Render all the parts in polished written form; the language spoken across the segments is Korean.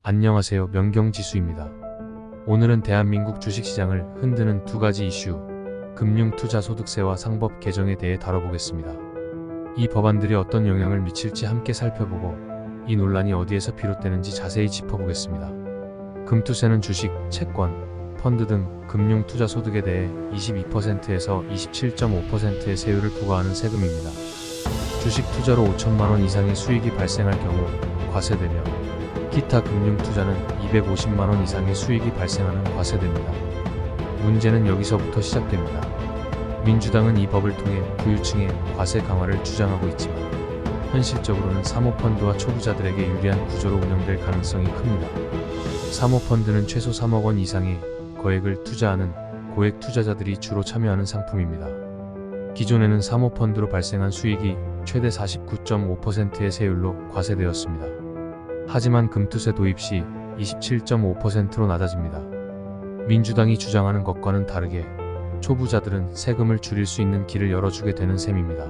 안녕하세요. 명경지수입니다. 오늘은 대한민국 주식시장을 흔드는 두 가지 이슈, 금융투자소득세와 상법 개정에 대해 다뤄보겠습니다. 이 법안들이 어떤 영향을 미칠지 함께 살펴보고 이 논란이 어디에서 비롯되는지 자세히 짚어보겠습니다. 금투세는 주식, 채권, 펀드 등 금융투자소득에 대해 22%에서 27.5%의 세율을 부과하는 세금입니다. 주식 투자로 5천만 원 이상의 수익이 발생할 경우 과세되며 기타 금융투자는 250만 원 이상의 수익이 발생하는 과세됩니다. 문제는 여기서부터 시작됩니다. 민주당은 이 법을 통해 부유층의 과세 강화를 주장하고 있지만 현실적으로는 사모펀드와 초부자들에게 유리한 구조로 운영될 가능성이 큽니다. 사모펀드는 최소 3억 원 이상의 거액을 투자하는 고액 투자자들이 주로 참여하는 상품입니다. 기존에는 사모펀드로 발생한 수익이 최대 49.5%의 세율로 과세되었습니다. 하지만 금투세 도입 시 27.5%로 낮아집니다. 민주당이 주장하는 것과는 다르게 초부자들은 세금을 줄일 수 있는 길을 열어주게 되는 셈입니다.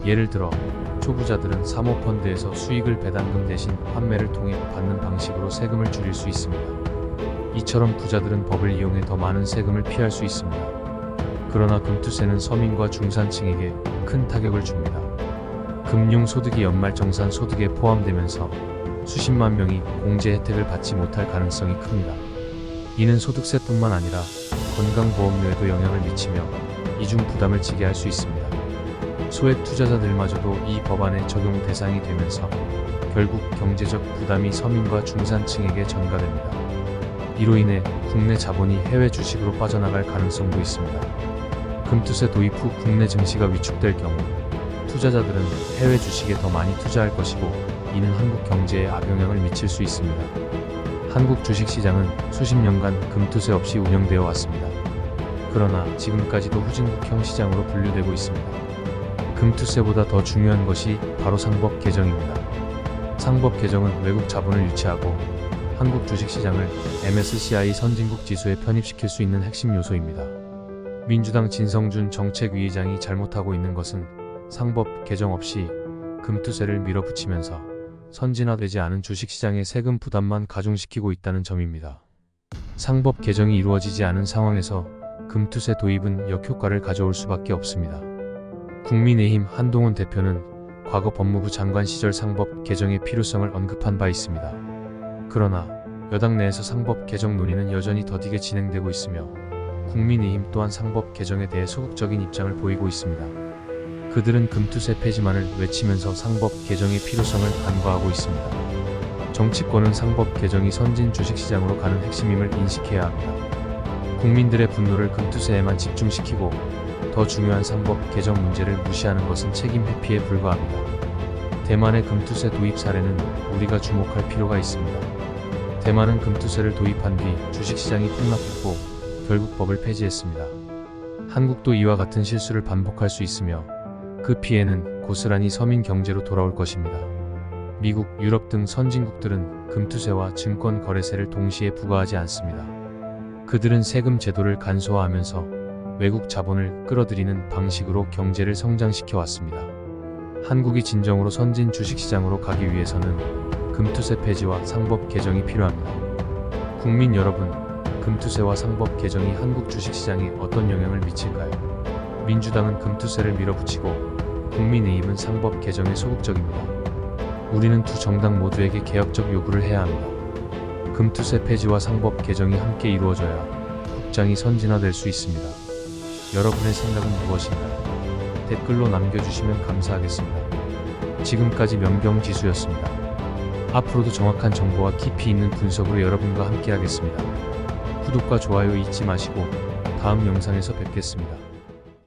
예를 들어 초부자들은 사모펀드에서 수익을 배당금 대신 환매를 통해 받는 방식으로 세금을 줄일 수 있습니다. 이처럼 부자들은 법을 이용해 더 많은 세금을 피할 수 있습니다. 그러나 금투세는 서민과 중산층에게 큰 타격을 줍니다. 금융소득이 연말정산 소득에 포함되면서 수십만 명이 공제 혜택을 받지 못할 가능성이 큽니다. 이는 소득세뿐만 아니라 건강보험료에도 영향을 미치며 이중 부담을 지게 할 수 있습니다. 소액 투자자들마저도 이 법안의 적용 대상이 되면서 결국 경제적 부담이 서민과 중산층에게 전가됩니다. 이로 인해 국내 자본이 해외 주식으로 빠져나갈 가능성도 있습니다. 금투세 도입 후 국내 증시가 위축될 경우 투자자들은 해외 주식에 더 많이 투자할 것이고 이는 한국 경제에 악영향을 미칠 수 있습니다. 한국 주식시장은 수십 년간 금투세 없이 운영되어 왔습니다. 그러나 지금까지도 후진국형 시장으로 분류되고 있습니다. 금투세보다 더 중요한 것이 바로 상법 개정입니다. 상법 개정은 외국 자본을 유치하고 한국 주식시장을 MSCI 선진국 지수에 편입시킬 수 있는 핵심 요소입니다. 민주당 진성준 정책위의장이 잘못하고 있는 것은 상법 개정 없이 금투세를 밀어붙이면서 선진화되지 않은 주식시장의 세금 부담만 가중시키고 있다는 점입니다. 상법 개정이 이루어지지 않은 상황에서 금투세 도입은 역효과를 가져올 수밖에 없습니다. 국민의힘 한동훈 대표는 과거 법무부 장관 시절 상법 개정의 필요성을 언급한 바 있습니다. 그러나 여당 내에서 상법 개정 논의는 여전히 더디게 진행되고 있으며 국민의힘 또한 상법 개정에 대해 소극적인 입장을 보이고 있습니다. 그들은 금투세 폐지만을 외치면서 상법 개정의 필요성을 간과하고 있습니다. 정치권은 상법 개정이 선진 주식시장으로 가는 핵심임을 인식해야 합니다. 국민들의 분노를 금투세에만 집중시키고 더 중요한 상법 개정 문제를 무시하는 것은 책임 회피에 불과합니다. 대만의 금투세 도입 사례는 우리가 주목할 필요가 있습니다. 대만은 금투세를 도입한 뒤 주식시장이 폭락했고 결국 법을 폐지했습니다. 한국도 이와 같은 실수를 반복할 수 있으며 그 피해는 고스란히 서민 경제로 돌아올 것입니다. 미국, 유럽 등 선진국들은 금투세와 증권 거래세를 동시에 부과하지 않습니다. 그들은 세금 제도를 간소화하면서 외국 자본을 끌어들이는 방식으로 경제를 성장시켜 왔습니다. 한국이 진정으로 선진 주식시장으로 가기 위해서는 금투세 폐지와 상법 개정이 필요합니다. 국민 여러분, 금투세와 상법 개정이 한국 주식시장에 어떤 영향을 미칠까요? 민주당은 금투세를 밀어붙이고 국민의힘은 상법 개정에 소극적입니다. 우리는 두 정당 모두에게 개혁적 요구를 해야 합니다. 금투세 폐지와 상법 개정이 함께 이루어져야 국장이 선진화될 수 있습니다. 여러분의 생각은 무엇인가요? 댓글로 남겨주시면 감사하겠습니다. 지금까지 명경지수였습니다. 앞으로도 정확한 정보와 깊이 있는 분석으로 여러분과 함께하겠습니다. 구독과 좋아요 잊지 마시고 다음 영상에서 뵙겠습니다.